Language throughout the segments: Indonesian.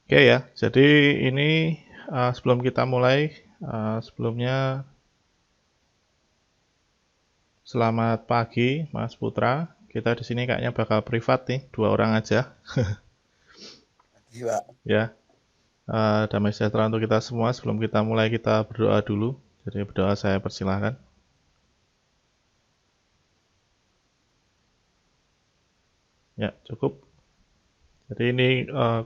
Oke ya, jadi ini sebelum kita mulai, sebelumnya selamat pagi Mas Putra. Kita di sini kayaknya bakal privat nih, 2 orang aja Iya, ya. Damai sejahtera untuk kita semua. Sebelum kita mulai kita berdoa dulu. Jadi berdoa saya persilahkan. Ya, cukup. Jadi ini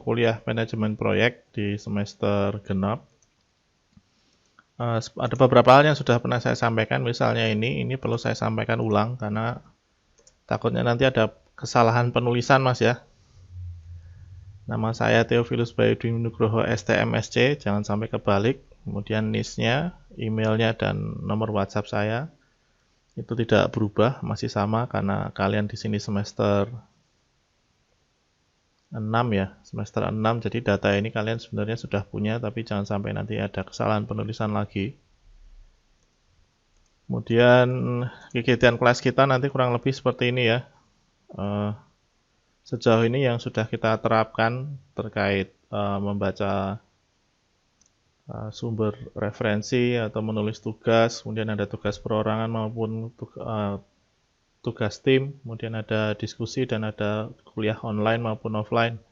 kuliah manajemen proyek di semester genap. Ada beberapa hal yang sudah pernah saya sampaikan, misalnya ini perlu saya sampaikan ulang karena takutnya nanti ada kesalahan penulisan Mas ya. Nama saya Theophilus Bayudi Nugroho STMSC, jangan sampai kebalik. Kemudian NIS-nya, emailnya, dan nomor WhatsApp saya itu tidak berubah, masih sama karena kalian di sini semester 6 ya, semester 6. Jadi data ini kalian sebenarnya sudah punya, tapi jangan sampai nanti ada kesalahan penulisan lagi. Kemudian kegiatan kelas kita nanti kurang lebih seperti ini ya. Eh, Sejauh ini yang sudah kita terapkan terkait membaca sumber referensi atau menulis tugas, kemudian ada tugas perorangan maupun tugas tim, kemudian ada diskusi dan ada kuliah online maupun offline.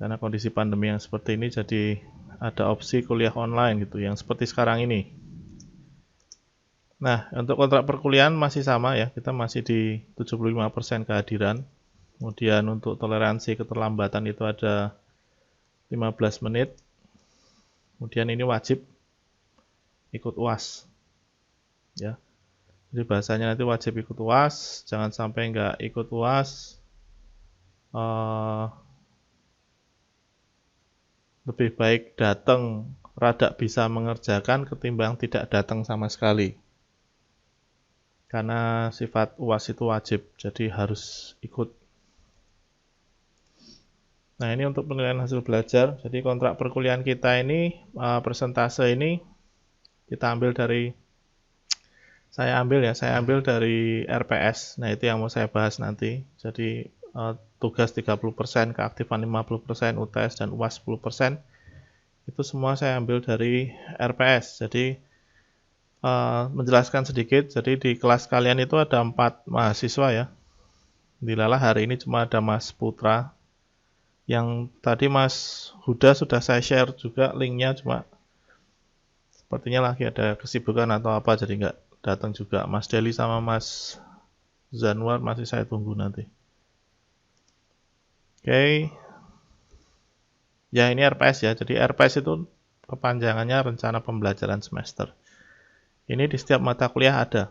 Karena kondisi pandemi yang seperti ini jadi ada opsi kuliah online gitu yang seperti sekarang ini. Nah, untuk kontrak perkuliahan masih sama ya, kita masih di 75% kehadiran. Kemudian untuk toleransi keterlambatan itu ada 15 menit. Kemudian ini wajib ikut UAS ya. Jadi bahasanya nanti wajib ikut UAS, jangan sampai nggak ikut UAS, eh, lebih baik datang rada bisa mengerjakan ketimbang tidak datang sama sekali. Karena sifat UAS itu wajib, jadi harus ikut. Nah ini untuk penilaian hasil belajar, jadi kontrak perkuliahan kita ini, persentase ini kita ambil dari, saya ambil dari RPS. Nah itu yang mau saya bahas nanti. Jadi tugas 30%, keaktifan 50%, UTS dan UAS 10%. Itu semua saya ambil dari RPS. Jadi menjelaskan sedikit, jadi di kelas kalian itu ada 4 mahasiswa ya. Dilalah hari ini cuma ada Mas Putra. Yang tadi Mas Huda sudah saya share juga linknya, cuma sepertinya lagi ada kesibukan atau apa jadi nggak datang juga. Mas Deli sama Mas Zanwar masih saya tunggu nanti. Oke, ya ini RPS ya. Jadi RPS itu kepanjangannya rencana pembelajaran semester. Ini di setiap mata kuliah ada.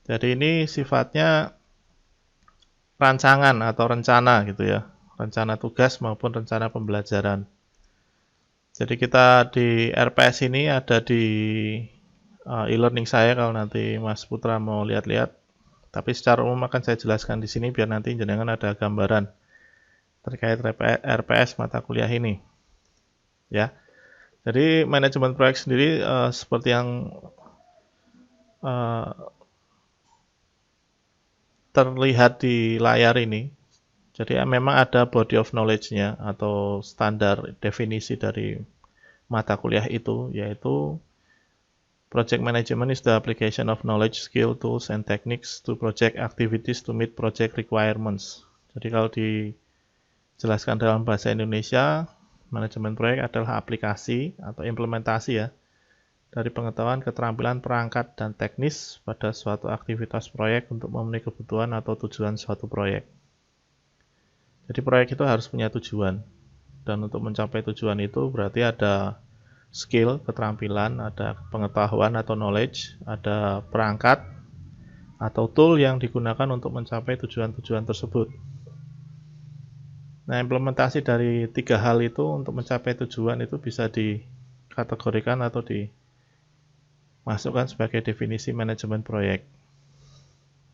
Jadi ini sifatnya rancangan atau rencana gitu ya. Rencana tugas maupun rencana pembelajaran. Jadi kita di RPS ini ada di e-learning saya kalau nanti Mas Putra mau lihat-lihat. Tapi secara umum akan saya jelaskan di sini biar nanti jenengan ada gambaran terkait RPS mata kuliah ini. Ya. Jadi manajemen proyek sendiri seperti yang terlihat di layar ini. Jadi memang ada body of knowledge-nya atau standar definisi dari mata kuliah itu, yaitu project management is the application of knowledge, skill, tools, and techniques to project activities to meet project requirements. Jadi kalau dijelaskan dalam bahasa Indonesia, manajemen proyek adalah aplikasi atau implementasi ya dari pengetahuan, keterampilan, perangkat, dan teknis pada suatu aktivitas proyek untuk memenuhi kebutuhan atau tujuan suatu proyek. Jadi proyek itu harus punya tujuan. Dan untuk mencapai tujuan itu berarti ada skill, keterampilan, ada pengetahuan atau knowledge, ada perangkat atau tool yang digunakan untuk mencapai tujuan-tujuan tersebut. Nah, implementasi dari 3 hal itu untuk mencapai tujuan itu bisa dikategorikan atau dimasukkan sebagai definisi manajemen proyek.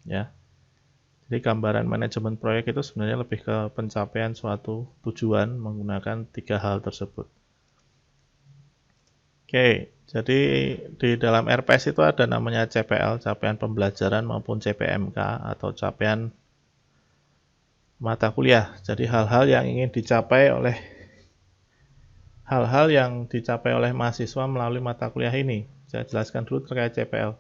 Ya. Jadi gambaran manajemen proyek itu sebenarnya lebih ke pencapaian suatu tujuan menggunakan 3 hal tersebut. Oke, jadi di dalam RPS itu ada namanya CPL, capaian pembelajaran maupun CPMK atau capaian mata kuliah. Jadi hal-hal yang ingin dicapai oleh hal-hal yang dicapai oleh mahasiswa melalui mata kuliah ini. Saya jelaskan dulu terkait CPL.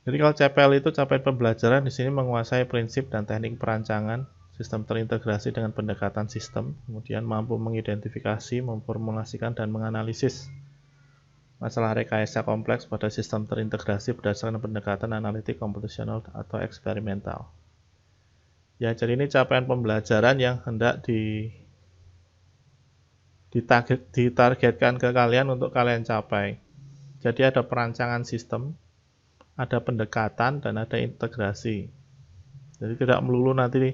Jadi kalau CPL itu capaian pembelajaran di sini menguasai prinsip dan teknik perancangan, sistem terintegrasi dengan pendekatan sistem, kemudian mampu mengidentifikasi, memformulasikan, dan menganalisis masalah rekayasa kompleks pada sistem terintegrasi berdasarkan pendekatan analitik komputasional atau eksperimental. Ya, jadi ini capaian pembelajaran yang hendak ditargetkan ke kalian untuk kalian capai. Jadi ada perancangan sistem, ada pendekatan, dan ada integrasi. Jadi tidak melulu nanti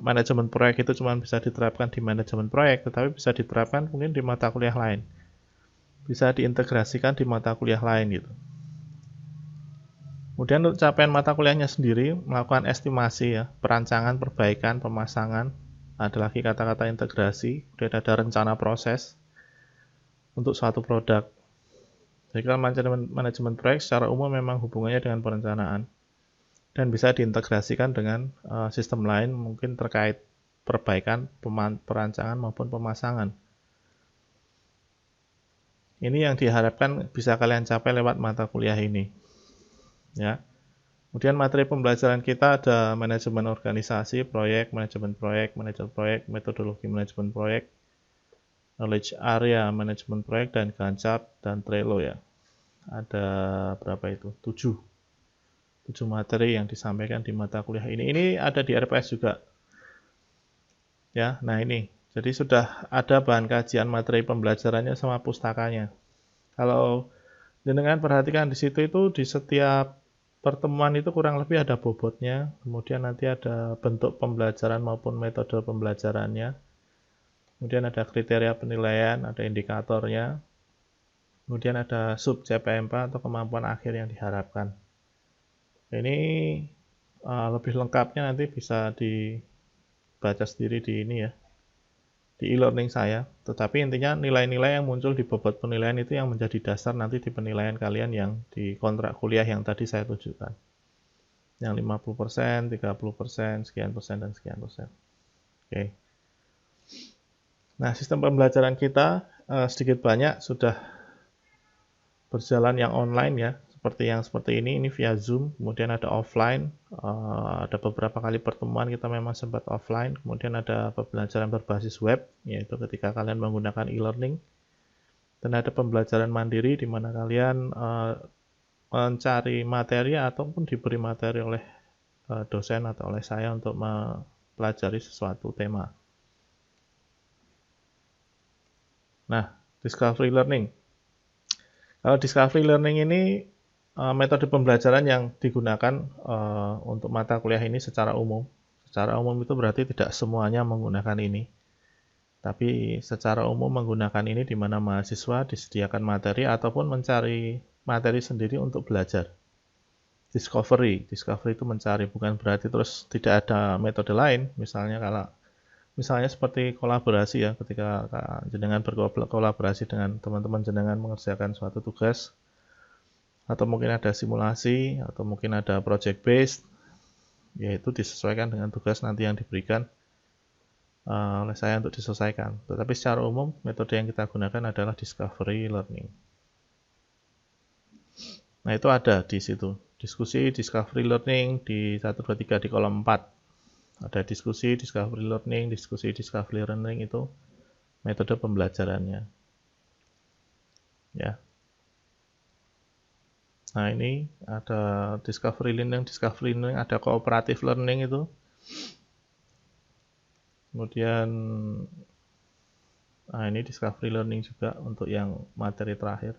manajemen proyek itu cuma bisa diterapkan di manajemen proyek, tetapi bisa diterapkan mungkin di mata kuliah lain. Bisa diintegrasikan di mata kuliah lain gitu. Kemudian untuk capaian mata kuliahnya sendiri, melakukan estimasi ya, perancangan, perbaikan, pemasangan, ada lagi kata-kata integrasi, kemudian ada rencana proses untuk suatu produk. Jadi kalau manajemen proyek secara umum memang hubungannya dengan perencanaan dan bisa diintegrasikan dengan sistem lain mungkin terkait perbaikan, perancangan maupun pemasangan. Ini yang diharapkan bisa kalian capai lewat mata kuliah ini. Ya. Kemudian materi pembelajaran kita ada manajemen organisasi, manajemen proyek, metodologi manajemen proyek, knowledge area manajemen proyek, dan Gantt dan Trello ya. Ada berapa itu? 7 materi yang disampaikan di mata kuliah ini. Ini ada di RPS juga. Ya, nah ini. Jadi sudah ada bahan kajian materi pembelajarannya sama pustakanya. Kalau jenengan perhatikan di situ itu di setiap pertemuan itu kurang lebih ada bobotnya, kemudian nanti ada bentuk pembelajaran maupun metode pembelajarannya, kemudian ada kriteria penilaian, ada indikatornya, kemudian ada sub CPMPA atau kemampuan akhir yang diharapkan. Ini lebih lengkapnya nanti bisa dibaca sendiri di ini ya, di e-learning saya. Tetapi intinya nilai-nilai yang muncul di bobot penilaian itu yang menjadi dasar nanti di penilaian kalian yang di kontrak kuliah yang tadi saya tunjukkan. Yang 50%, 30%, sekian persen, dan sekian persen. Oke. Nah, sistem pembelajaran kita sedikit banyak sudah berjalan yang online ya. Seperti ini via Zoom, kemudian ada offline, ada beberapa kali pertemuan kita memang sempat offline, kemudian ada pembelajaran berbasis web, yaitu ketika kalian menggunakan e-learning, dan ada pembelajaran mandiri di mana kalian mencari materi ataupun diberi materi oleh dosen atau oleh saya untuk mempelajari sesuatu tema. Nah, discovery learning. Kalau discovery learning ini metode pembelajaran yang digunakan untuk mata kuliah ini secara umum. Secara umum itu berarti tidak semuanya menggunakan ini. Tapi secara umum menggunakan ini di mana mahasiswa disediakan materi ataupun mencari materi sendiri untuk belajar. Discovery itu mencari, bukan berarti terus tidak ada metode lain. Misalnya seperti kolaborasi ya, ketika jenengan berkolaborasi dengan teman-teman jenengan mengerjakan suatu tugas, atau mungkin ada simulasi, atau mungkin ada project based, yaitu disesuaikan dengan tugas nanti yang diberikan oleh saya untuk diselesaikan. Tetapi secara umum metode yang kita gunakan adalah discovery learning. Nah, itu ada di situ. Diskusi discovery learning di 1, 2, 3 di kolom 4. Ada diskusi discovery learning itu metode pembelajarannya. Ya. Nah, ini ada discovery learning, ada cooperative learning itu. Kemudian ini discovery learning juga untuk yang materi terakhir.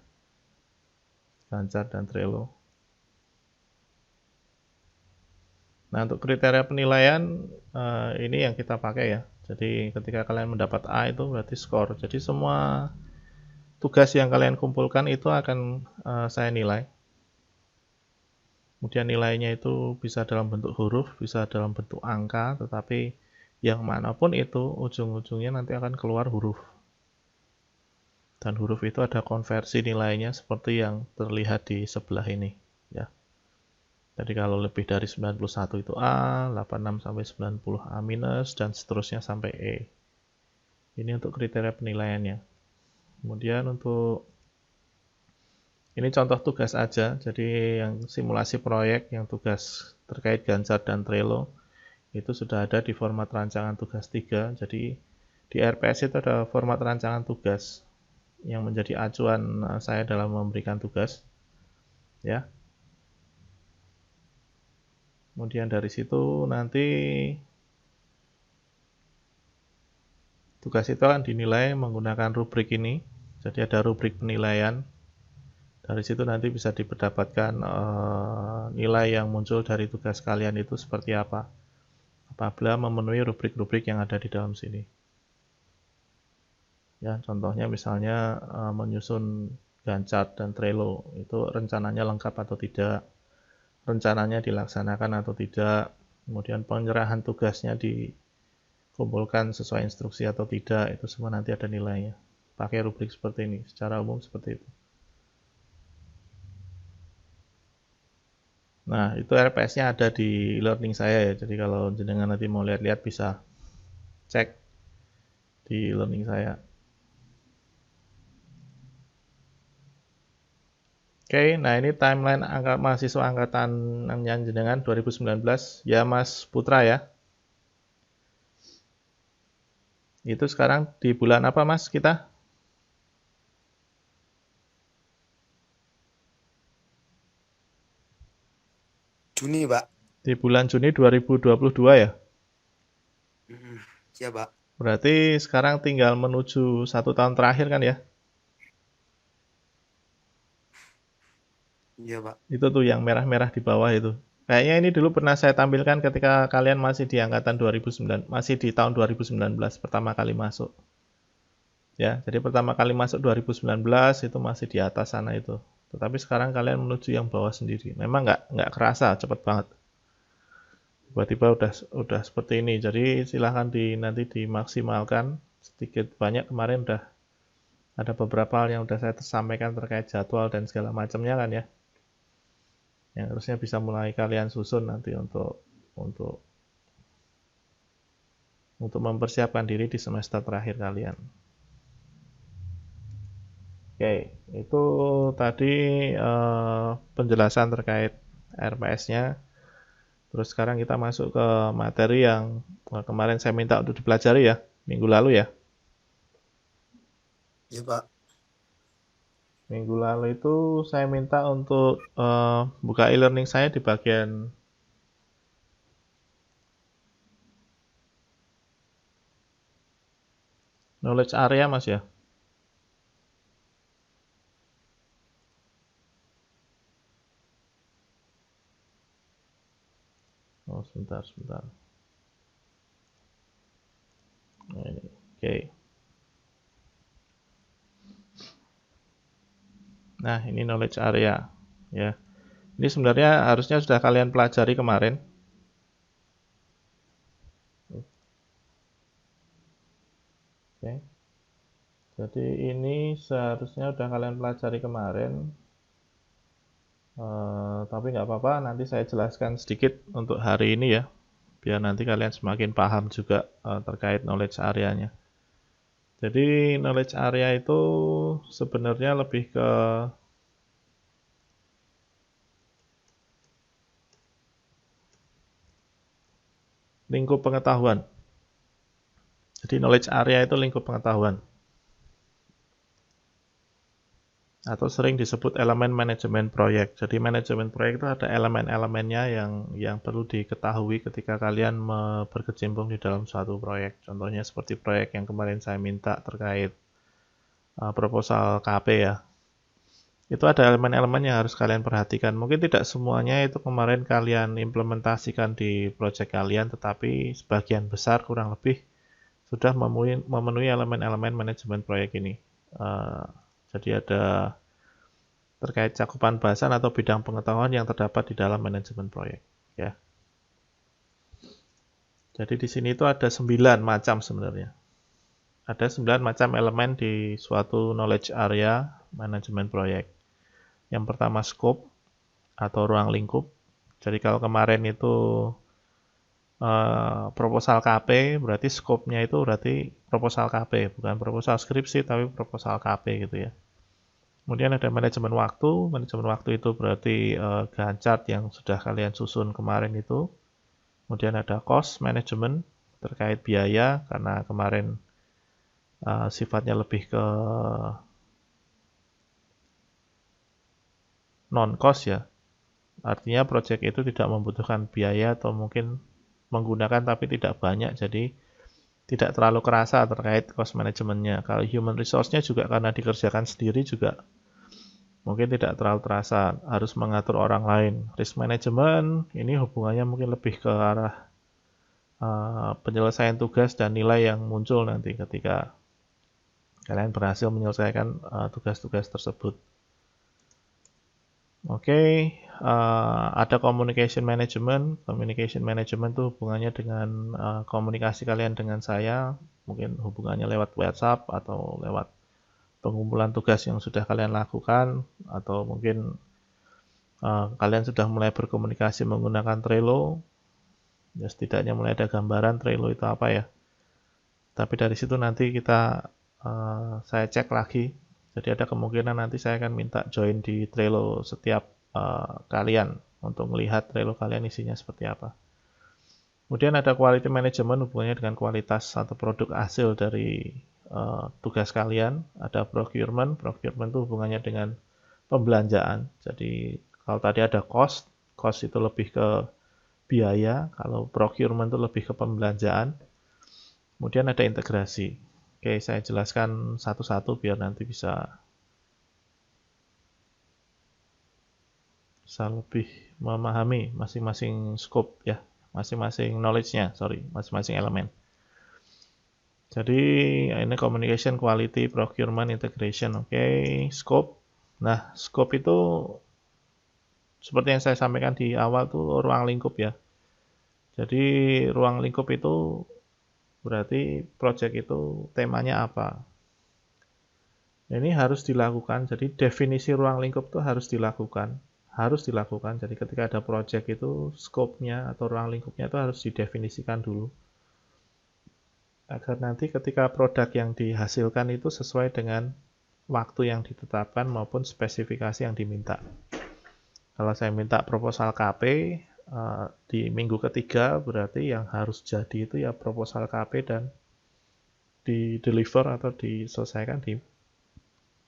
Gantt dan Trello. Nah, untuk kriteria penilaian ini yang kita pakai ya. Jadi ketika kalian mendapat A itu berarti skor. Jadi semua tugas yang kalian kumpulkan itu akan saya nilai. Kemudian nilainya itu bisa dalam bentuk huruf, bisa dalam bentuk angka, tetapi yang manapun itu ujung-ujungnya nanti akan keluar huruf. Dan huruf itu ada konversi nilainya seperti yang terlihat di sebelah ini. Ya. Jadi kalau lebih dari 91 itu A, 86 sampai 90 A minus, dan seterusnya sampai E. Ini untuk kriteria penilaiannya. Kemudian untuk ini contoh tugas aja, jadi yang simulasi proyek, yang tugas terkait Gantt dan Trello, itu sudah ada di format rancangan tugas 3. Jadi di RPS itu ada format rancangan tugas yang menjadi acuan saya dalam memberikan tugas. Ya. Kemudian dari situ nanti tugas itu akan dinilai menggunakan rubrik ini. Jadi ada rubrik penilaian. Dari situ nanti bisa didapatkan nilai yang muncul dari tugas kalian itu seperti apa apabila memenuhi rubrik-rubrik yang ada di dalam sini. Ya, contohnya misalnya menyusun Gantt dan Trello, itu rencananya lengkap atau tidak, rencananya dilaksanakan atau tidak, kemudian penyerahan tugasnya dikumpulkan sesuai instruksi atau tidak, itu semua nanti ada nilainya. Pakai rubrik seperti ini, secara umum seperti itu. Nah, itu RPS-nya ada di e-learning saya ya. Jadi kalau jenengan nanti mau lihat-lihat bisa cek di e-learning saya. Oke, nah ini timeline mahasiswa angkatan yang jenengan 2019. Ya Mas Putra ya. Itu sekarang di bulan apa Mas kita? Juni, Pak. Di bulan Juni 2022 ya. Iya, Pak. Berarti sekarang tinggal menuju 1 tahun terakhir kan ya? Iya, Pak. Itu tuh yang merah-merah di bawah itu. Kayaknya ini dulu pernah saya tampilkan ketika kalian masih di angkatan 2009, masih di tahun 2019 pertama kali masuk. Ya, jadi pertama kali masuk 2019 itu masih di atas sana itu. Tetapi sekarang kalian menuju yang bawah sendiri. Memang nggak kerasa, cepet banget. Tiba-tiba udah seperti ini. Jadi silahkan nanti dimaksimalkan sedikit banyak. Kemarin udah ada beberapa hal yang udah saya sampaikan terkait jadwal dan segala macamnya kan ya. Yang harusnya bisa mulai kalian susun nanti untuk mempersiapkan diri di semester terakhir kalian. Oke, itu tadi penjelasan terkait RPS-nya. Terus sekarang kita masuk ke materi yang kemarin saya minta untuk dipelajari ya, minggu lalu ya. Iya, Pak. Minggu lalu itu saya minta untuk buka e-learning saya di bagian knowledge area Mas ya. Oh, sebentar. Nah, ini. Oke. Nah, ini knowledge area ya. Ini sebenarnya harusnya sudah kalian pelajari kemarin. Oke. Jadi ini seharusnya sudah kalian pelajari kemarin. Tapi nggak apa-apa, nanti saya jelaskan sedikit untuk hari ini ya, biar nanti kalian semakin paham juga terkait knowledge area-nya. Jadi knowledge area itu sebenarnya lebih ke lingkup pengetahuan. Jadi knowledge area itu lingkup pengetahuan. Atau sering disebut elemen manajemen proyek. Jadi manajemen proyek itu ada elemen-elemennya yang perlu diketahui ketika kalian berkecimpung di dalam suatu proyek. Contohnya seperti proyek yang kemarin saya minta terkait proposal KP ya. Itu ada elemen-elemen yang harus kalian perhatikan. Mungkin tidak semuanya itu kemarin kalian implementasikan di proyek kalian, tetapi sebagian besar kurang lebih sudah memenuhi elemen-elemen manajemen proyek ini. Jadi ada terkait cakupan bahasan atau bidang pengetahuan yang terdapat di dalam manajemen proyek. Ya. Jadi di sini itu ada 9 macam sebenarnya. Ada 9 macam elemen di suatu knowledge area manajemen proyek. Yang pertama scope atau ruang lingkup. Jadi kalau kemarin itu proposal KP, berarti skopnya itu berarti proposal KP, bukan proposal skripsi tapi proposal KP gitu ya. Kemudian ada manajemen waktu itu berarti Gantt chart yang sudah kalian susun kemarin itu. Kemudian ada cost management terkait biaya, karena kemarin sifatnya lebih ke non-cost ya. Artinya project itu tidak membutuhkan biaya atau mungkin menggunakan tapi tidak banyak, jadi tidak terlalu kerasa terkait cost manajemennya. Kalau human resource-nya juga karena dikerjakan sendiri juga mungkin tidak terlalu terasa, harus mengatur orang lain. Risk management ini hubungannya mungkin lebih ke arah penyelesaian tugas dan nilai yang muncul nanti ketika kalian berhasil menyelesaikan tugas-tugas tersebut. Oke, ada communication management. Communication management itu hubungannya dengan komunikasi kalian dengan saya, mungkin hubungannya lewat WhatsApp atau lewat pengumpulan tugas yang sudah kalian lakukan, atau mungkin kalian sudah mulai berkomunikasi menggunakan Trello. Ya, setidaknya mulai ada gambaran Trello itu apa ya. Tapi dari situ nanti saya cek lagi. Jadi ada kemungkinan nanti saya akan minta join di Trello setiap kalian untuk melihat Trello kalian isinya seperti apa. Kemudian ada quality management, hubungannya dengan kualitas atau produk hasil dari tugas kalian. Ada procurement itu hubungannya dengan pembelanjaan. Jadi kalau tadi ada cost itu lebih ke biaya, kalau procurement itu lebih ke pembelanjaan. Kemudian ada integrasi. Oke, saya jelaskan satu-satu biar nanti bisa lebih memahami masing-masing scope ya, masing-masing knowledge-nya, masing-masing elemen. Jadi ini communication, quality, procurement, integration. Oke, scope. Nah, scope itu seperti yang saya sampaikan di awal tuh ruang lingkup ya. Jadi ruang lingkup itu berarti project itu temanya apa. Ini harus dilakukan. Jadi definisi ruang lingkup itu harus dilakukan. Jadi ketika ada project itu scope-nya atau ruang lingkupnya itu harus didefinisikan dulu. Agar nanti ketika produk yang dihasilkan itu sesuai dengan waktu yang ditetapkan maupun spesifikasi yang diminta. Kalau saya minta proposal KP di minggu ketiga, berarti yang harus jadi itu ya proposal KP dan di deliver atau diselesaikan di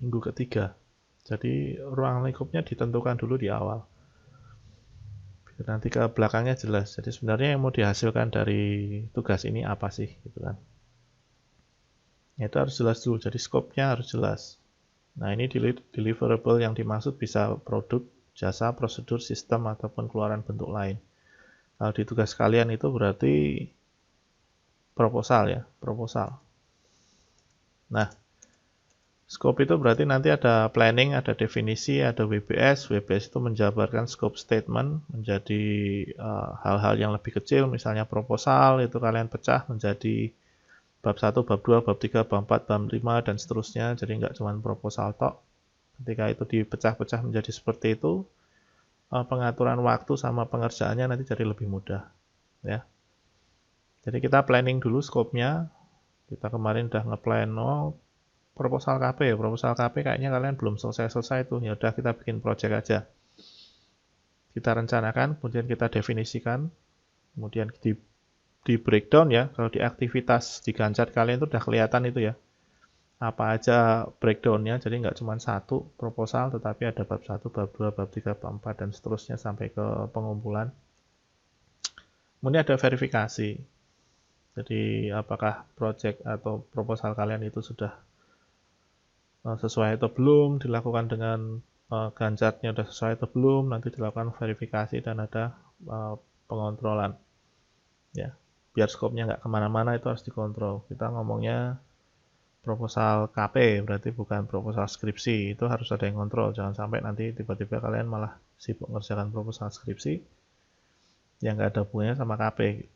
minggu ketiga. Jadi ruang lingkupnya ditentukan dulu di awal. Nanti ke belakangnya jelas. Jadi sebenarnya yang mau dihasilkan dari tugas ini apa sih, gitu kan? Itu harus jelas dulu. Jadi scope-nya harus jelas. Nah, ini deliverable yang dimaksud bisa produk, jasa, prosedur, sistem, ataupun keluaran bentuk lain. Kalau di tugas kalian itu berarti proposal ya, proposal. Nah, scope itu berarti nanti ada planning, ada definisi, ada WBS. WBS itu menjabarkan scope statement menjadi hal-hal yang lebih kecil, misalnya proposal itu kalian pecah menjadi bab 1, bab 2, bab 3, bab 4, bab 5, dan seterusnya. Jadi nggak cuma proposal tok. Ketika itu dipecah-pecah menjadi seperti itu, pengaturan waktu sama pengerjaannya nanti jadi lebih mudah. Ya. Jadi kita planning dulu scope-nya. Kita kemarin udah ngeplan, proposal KP kayaknya kalian belum selesai tuh. Ya udah kita bikin project aja. Kita rencanakan, kemudian kita definisikan, kemudian di breakdown ya. Kalau di aktivitas di Gantt chart kalian itu udah kelihatan itu ya. Apa aja breakdown-nya, jadi nggak cuma satu proposal, tetapi ada bab 1, bab 2, bab 3, bab 4, dan seterusnya sampai ke pengumpulan. Kemudian ada verifikasi. Jadi apakah project atau proposal kalian itu sudah sesuai atau belum, dilakukan dengan Gantt chart-nya sudah sesuai atau belum, nanti dilakukan verifikasi dan ada pengontrolan. Ya, biar scope-nya nggak kemana-mana itu harus dikontrol. Kita ngomongnya proposal KP, berarti bukan proposal skripsi. Itu harus ada yang kontrol. Jangan sampai nanti tiba-tiba kalian malah sibuk mengerjakan proposal skripsi yang nggak ada hubungannya sama KP.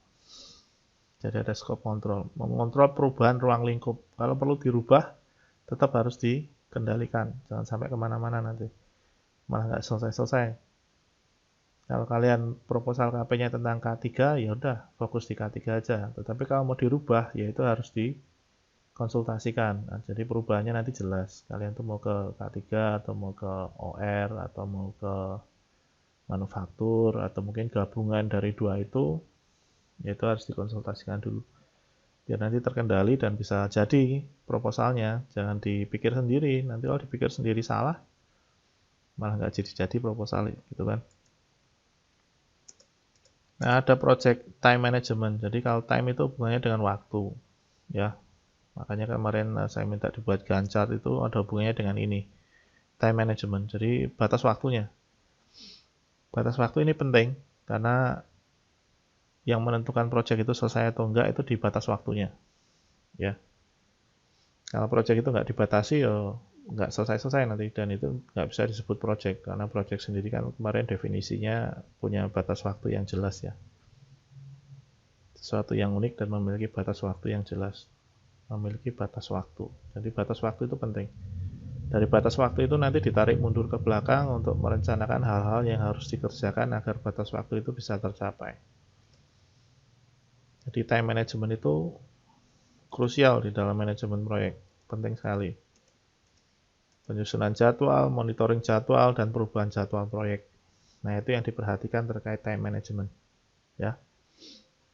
Jadi ada scope kontrol. Mengontrol perubahan ruang lingkup. Kalau perlu dirubah, tetap harus dikendalikan. Jangan sampai kemana-mana nanti. Malah nggak selesai-selesai. Kalau kalian proposal KP-nya tentang K3, ya udah fokus di K3 aja. Tetapi kalau mau dirubah, ya itu harus dikonsultasikan. Nah, jadi perubahannya nanti jelas. Kalian tuh mau ke K3 atau mau ke OR atau mau ke manufaktur atau mungkin gabungan dari dua itu, ya itu harus dikonsultasikan dulu. Biar nanti terkendali dan bisa jadi proposalnya. Jangan dipikir sendiri. Nanti kalau dipikir sendiri salah, malah nggak jadi proposal gitu kan. Nah, ada project time management. Jadi kalau time itu hubungannya dengan waktu, ya. Makanya kemarin saya minta dibuat Gantt chart itu ada hubungannya dengan ini, time management. Jadi batas waktunya. Batas waktu ini penting karena yang menentukan project itu selesai atau enggak itu di batas waktunya, ya. Kalau project itu nggak dibatasi, ya nggak selesai-selesai nanti dan itu nggak bisa disebut project karena project sendiri kan kemarin definisinya punya batas waktu yang jelas ya. Sesuatu yang unik dan memiliki batas waktu yang jelas. Memiliki batas waktu. Jadi batas waktu itu penting. Dari batas waktu itu nanti ditarik mundur ke belakang untuk merencanakan hal-hal yang harus dikerjakan agar batas waktu itu bisa tercapai. Jadi time management itu krusial di dalam manajemen proyek. Penting sekali. Penyusunan jadwal, monitoring jadwal, dan perubahan jadwal proyek. Nah, itu yang diperhatikan terkait time management. Ya.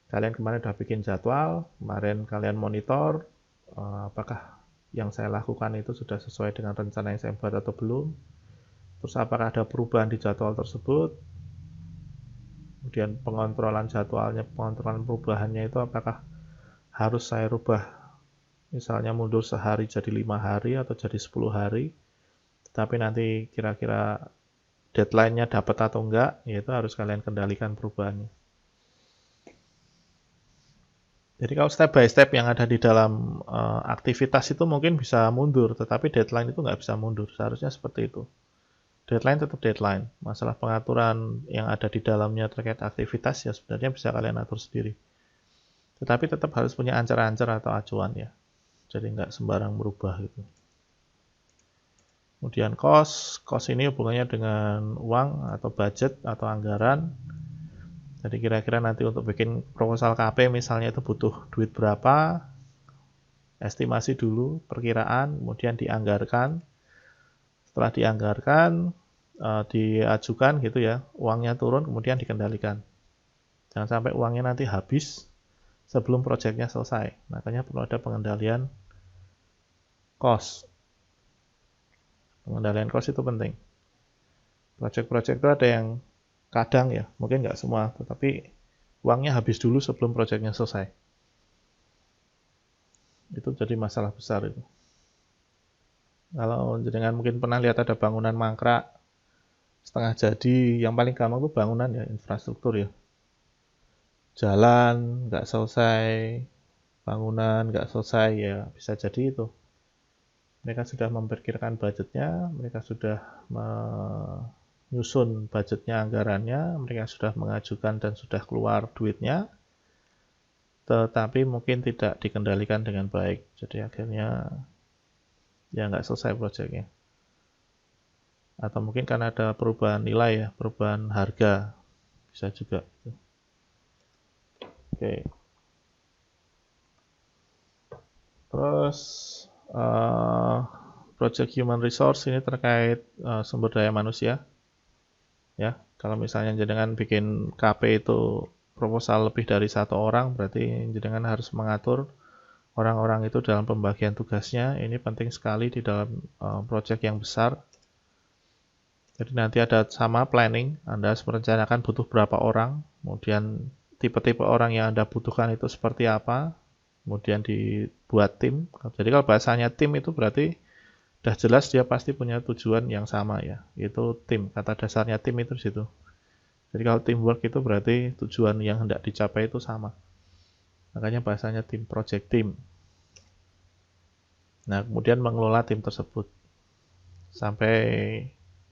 Kalian kemarin sudah bikin jadwal, kemarin kalian monitor, apakah yang saya lakukan itu sudah sesuai dengan rencana yang saya buat atau belum. Terus apakah ada perubahan di jadwal tersebut. Kemudian pengontrolan jadwalnya, pengontrolan perubahannya itu apakah harus saya rubah misalnya mundur sehari jadi 5 hari atau jadi 10 hari. Tapi nanti kira-kira deadline-nya dapat atau enggak, ya itu harus kalian kendalikan perubahannya. Jadi kalau step by step yang ada di dalam aktivitas itu mungkin bisa mundur, tetapi deadline itu nggak bisa mundur. Seharusnya seperti itu. Deadline tetap deadline. Masalah pengaturan yang ada di dalamnya terkait aktivitas ya sebenarnya bisa kalian atur sendiri. Tetapi tetap harus punya ancar-ancar atau acuan ya. Jadi nggak sembarang merubah gitu. Kemudian cost ini hubungannya dengan uang atau budget atau anggaran. Jadi kira-kira nanti untuk bikin proposal KP misalnya itu butuh duit berapa, estimasi dulu, perkiraan, kemudian dianggarkan. Setelah dianggarkan, diajukan gitu ya, uangnya turun kemudian dikendalikan. Jangan sampai uangnya nanti habis sebelum proyeknya selesai. Makanya perlu ada pengendalian cost. Pengendalian cost itu penting. Proyek-proyek itu ada yang kadang ya, mungkin nggak semua, tetapi uangnya habis dulu sebelum proyeknya selesai. Itu jadi masalah besar itu. Kalau jenengan mungkin pernah lihat ada bangunan mangkrak setengah jadi, yang paling gampang itu bangunan ya, infrastruktur ya. Jalan nggak selesai, bangunan nggak selesai ya bisa jadi itu. Mereka sudah memperkirakan budgetnya, mereka sudah menyusun budgetnya, anggarannya, mereka sudah mengajukan dan sudah keluar duitnya, tetapi mungkin tidak dikendalikan dengan baik. Jadi akhirnya ya nggak selesai proyeknya. Atau mungkin karena ada perubahan nilai ya, perubahan harga, bisa juga. Oke. Terus project human resource ini terkait sumber daya manusia. Ya, kalau misalnya jenengan bikin KP itu proposal lebih dari 1 orang, berarti jenengan harus mengatur orang-orang itu dalam pembagian tugasnya. Ini penting sekali di dalam project yang besar. Jadi nanti ada sama planning, Anda harus merencanakan butuh berapa orang, kemudian tipe-tipe orang yang Anda butuhkan itu seperti apa, kemudian dibuat tim. Jadi kalau bahasanya tim itu berarti udah jelas dia pasti punya tujuan yang sama ya, itu tim. Kata dasarnya tim itu di situ. Jadi kalau teamwork itu berarti tujuan yang hendak dicapai itu sama. Makanya bahasanya tim, project team. Nah, kemudian mengelola tim tersebut sampai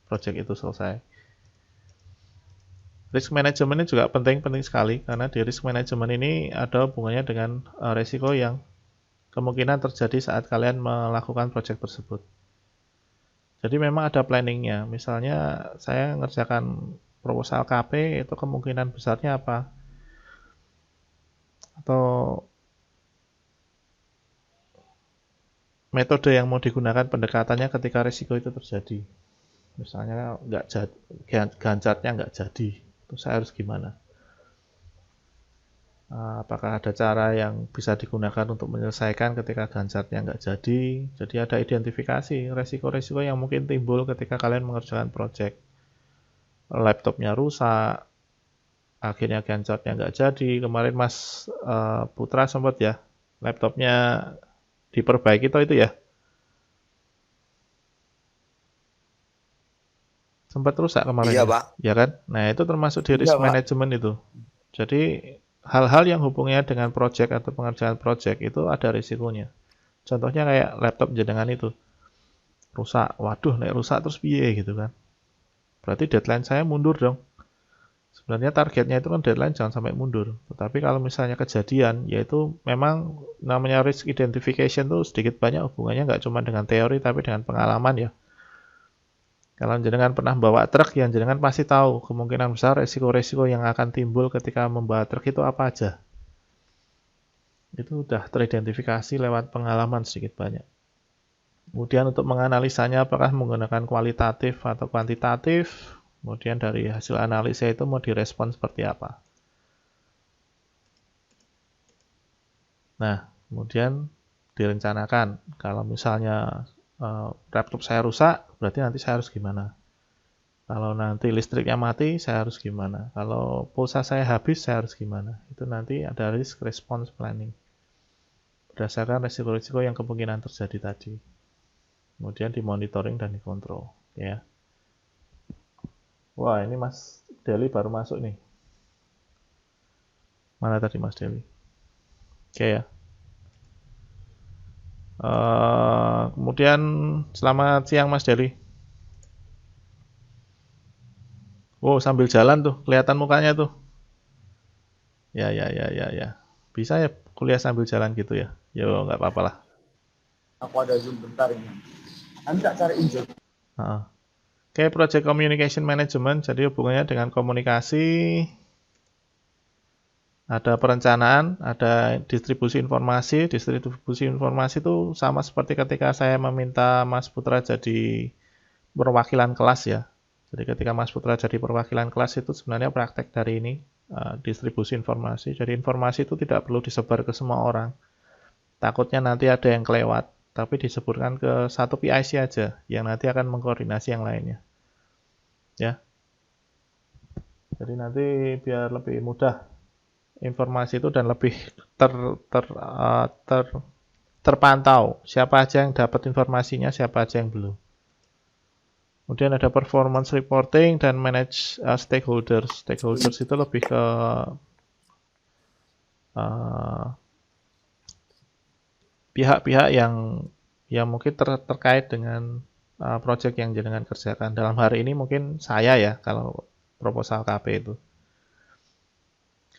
project itu selesai. Risk management ini juga penting sekali karena di risk management ini ada hubungannya dengan resiko yang kemungkinan terjadi saat kalian melakukan project tersebut. Jadi memang ada planningnya. Misalnya saya ngerjakan proposal KP itu kemungkinan besarnya apa? Atau metode yang mau digunakan pendekatannya ketika risiko itu terjadi. Misalnya gancatnya nggak jadi, itu saya harus gimana? Apakah ada cara yang bisa digunakan untuk menyelesaikan ketika gancatnya nggak jadi? Jadi ada identifikasi resiko-resiko yang mungkin timbul ketika kalian mengerjakan project. Laptopnya rusak, akhirnya gancatnya nggak jadi. Kemarin Mas Putra sempat ya, laptopnya diperbaiki itu ya? Sempat rusak kemarin Iya, ya? Pak. Ya kan? Nah, itu termasuk di Iya, risk Pak. management itu. Jadi, hal-hal yang hubungannya dengan project atau pengerjaan project itu ada risikonya. Contohnya kayak laptop jenengan itu. Rusak. Waduh, nek rusak terus piye gitu kan. Berarti deadline saya mundur dong. Sebenarnya targetnya itu kan deadline jangan sampai mundur. Tetapi kalau misalnya kejadian, yaitu memang namanya risk identification tuh sedikit banyak hubungannya nggak cuma dengan teori tapi dengan pengalaman ya. Kalau jenengan pernah bawa truk, yang jenengan pasti tahu kemungkinan besar resiko-resiko yang akan timbul ketika membawa truk itu apa aja. Itu udah teridentifikasi lewat pengalaman sedikit banyak. Kemudian untuk menganalisanya apakah menggunakan kualitatif atau kuantitatif, kemudian dari hasil analisa itu mau direspon seperti apa. Nah, kemudian direncanakan kalau misalnya laptop saya rusak, berarti nanti saya harus gimana? Kalau nanti listriknya mati, saya harus gimana? Kalau pulsa saya habis, saya harus gimana? Itu nanti ada risk response planning. Berdasarkan risiko-risiko yang kemungkinan terjadi tadi. Kemudian dimonitoring dan dikontrol. Ya. Wah, ini Mas Deli baru masuk nih. Mana tadi Mas Deli? Oke ya. Kemudian selamat siang Mas Deli. Oh, sambil jalan tuh, kelihatan mukanya tuh. Ya. Bisa ya kuliah sambil jalan gitu ya? Yo, nggak apa-apa lah. Aku ada Zoom bentar ini. Nanti tak cariin Zoom. Oke, Project Communication Management, jadi hubungannya dengan komunikasi, ada perencanaan, ada distribusi informasi. Distribusi informasi itu sama seperti ketika saya meminta Mas Putra jadi perwakilan kelas ya. Jadi ketika Mas Putra jadi perwakilan kelas itu sebenarnya praktek dari ini, distribusi informasi. Jadi informasi itu tidak perlu disebar ke semua orang. Takutnya nanti ada yang kelewat, tapi disebutkan ke satu PIC aja, yang nanti akan mengkoordinasi yang lainnya. Ya. Jadi nanti biar lebih mudah informasi itu dan lebih terpantau siapa aja yang dapat informasinya, siapa aja yang belum. Kemudian ada performance reporting dan manage stakeholders. Stakeholders itu lebih ke pihak-pihak yang mungkin terkait dengan project yang jenengan kerjakan. Dalam hari ini mungkin saya ya, kalau proposal KP itu.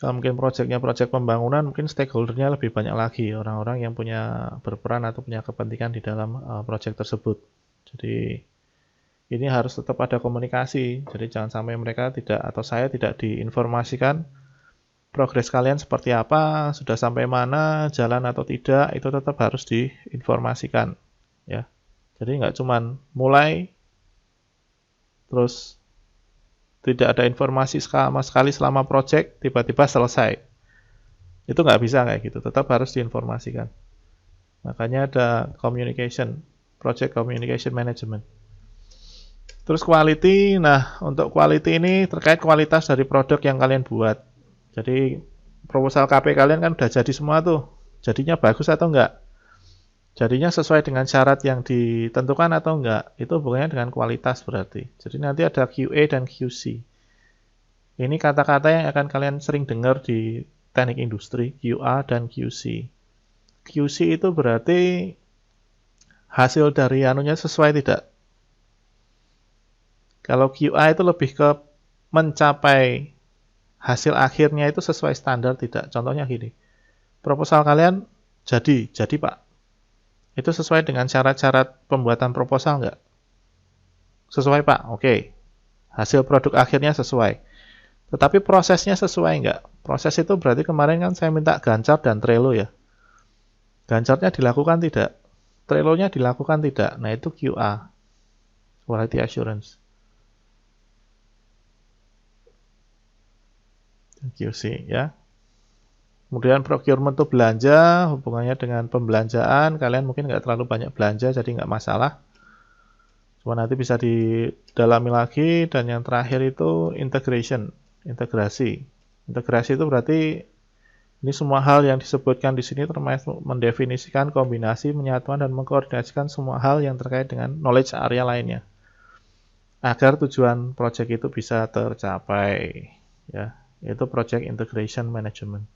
Kalau mungkin projectnya project pembangunan, mungkin stakeholdernya lebih banyak lagi, orang-orang yang punya berperan atau punya kepentingan di dalam project tersebut. Jadi ini harus tetap ada komunikasi. Jadi jangan sampai mereka tidak atau saya tidak diinformasikan progres kalian seperti apa, sudah sampai mana, jalan atau tidak, itu tetap harus diinformasikan. Ya. Jadi nggak cuman mulai, terus tidak ada informasi sama sekali selama project, tiba-tiba selesai. Itu nggak bisa kayak gitu, tetap harus diinformasikan. Makanya ada communication, project communication management. Terus quality, nah untuk quality ini terkait kualitas dari produk yang kalian buat. Jadi proposal KP kalian kan udah jadi semua tuh, jadinya bagus atau enggak? Jadinya sesuai dengan syarat yang ditentukan atau enggak? Itu hubungannya dengan kualitas berarti. Jadi nanti ada QA dan QC. Ini kata-kata yang akan kalian sering dengar di teknik industri, QA dan QC. QC itu berarti hasil dari anunya sesuai tidak? Kalau QA itu lebih ke mencapai hasil akhirnya itu sesuai standar tidak? Contohnya gini, proposal kalian jadi Pak. Itu sesuai dengan syarat-syarat pembuatan proposal enggak? Sesuai Pak, oke. Hasil produk akhirnya sesuai. Tetapi prosesnya sesuai nggak? Proses itu berarti kemarin kan saya minta Gantt dan Trello ya. Gantt-nya dilakukan tidak? Trello-nya dilakukan tidak? Nah itu QA, Quality Assurance. QC ya. Kemudian procurement itu belanja, hubungannya dengan pembelanjaan. Kalian mungkin nggak terlalu banyak belanja, jadi nggak masalah. Cuma nanti bisa didalami lagi. Dan yang terakhir itu integration, integrasi. Integrasi itu berarti ini semua hal yang disebutkan di sini termasuk mendefinisikan kombinasi, menyatukan, dan mengkoordinasikan semua hal yang terkait dengan knowledge area lainnya. Agar tujuan project itu bisa tercapai. Ya, yaitu project integration management.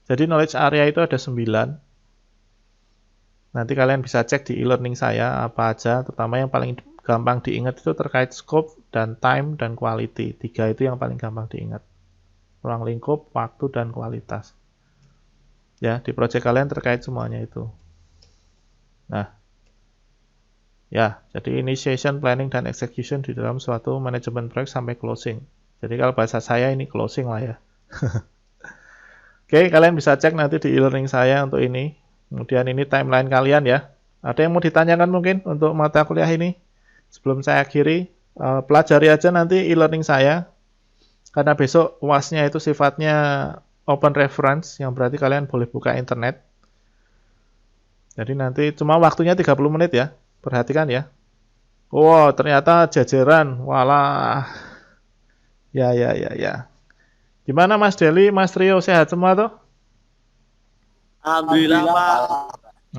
Jadi knowledge area itu ada 9. Nanti kalian bisa cek di e-learning saya apa aja, terutama yang paling gampang diingat itu terkait scope dan time dan quality. 3 itu yang paling gampang diingat. Ruang lingkup, waktu, dan kualitas. Ya, di project kalian terkait semuanya itu. Nah, ya, jadi initiation, planning, dan execution di dalam suatu manajemen proyek sampai closing. Jadi kalau bahasa saya ini closing lah ya. Oke, kalian bisa cek nanti di e-learning saya untuk ini. Kemudian ini timeline kalian ya. Ada yang mau ditanyakan mungkin untuk mata kuliah ini? Sebelum saya akhiri, pelajari aja nanti e-learning saya. Karena besok UAS-nya itu sifatnya open reference, yang berarti kalian boleh buka internet. Jadi nanti cuma waktunya 30 menit ya. Perhatikan ya. Wow, ternyata jajaran. Walah. Ya. Gimana Mas Deli, Mas Rio, sehat semua tuh? Alhamdulillah, Pak.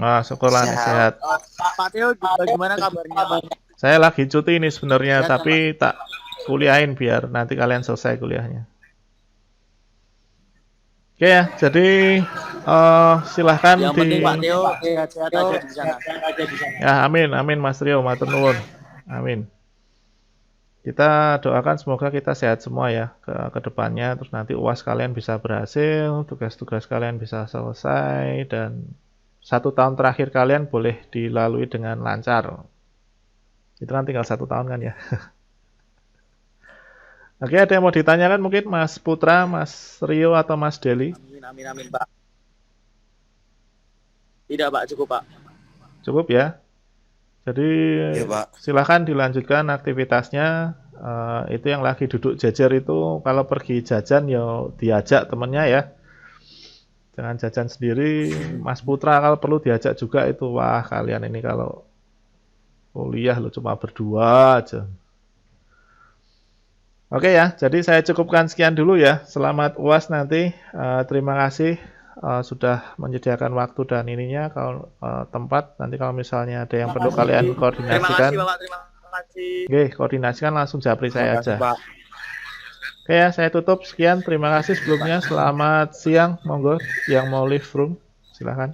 Wah, syukurlah sehat. Pak Teo, bagaimana kabarnya, Pak? Saya lagi cuti ini sebenarnya, tapi tak kuliahin biar nanti kalian selesai kuliahnya. Oke ya, jadi silahkan Yang penting Pak Teo sehat-sehat aja di sana. Ya, amin Mas Rio, matur nuwun. Amin. Kita doakan semoga kita sehat semua ya ke depannya, terus nanti UAS kalian bisa berhasil, tugas-tugas kalian bisa selesai, dan 1 tahun terakhir kalian boleh dilalui dengan lancar. Itu kan tinggal 1 tahun kan ya. Oke, ada yang mau ditanyakan mungkin Mas Putra, Mas Rio, atau Mas Deli? Amin, Pak. Tidak, Pak, cukup, Pak. Cukup ya. Jadi ya, Pak. Silahkan dilanjutkan aktivitasnya. Itu yang lagi duduk jajar itu kalau pergi jajan ya diajak temennya ya. Jangan jajan sendiri. Mas Putra kalau perlu diajak juga itu. Wah, kalian ini kalau kuliah lo cuma berdua aja. Oke ya, jadi saya cukupkan sekian dulu ya. Selamat UAS nanti. Terima kasih sudah menyediakan waktu dan ininya, kalau tempat. Nanti kalau misalnya ada yang perlu kalian koordinasikan. Terima kasih, Bapak. Terima kasih. Oke, koordinasikan langsung japri saya aja. Pak. Oke ya, saya tutup. Sekian, terima kasih sebelumnya. Selamat siang, monggo yang mau leave room, silahkan.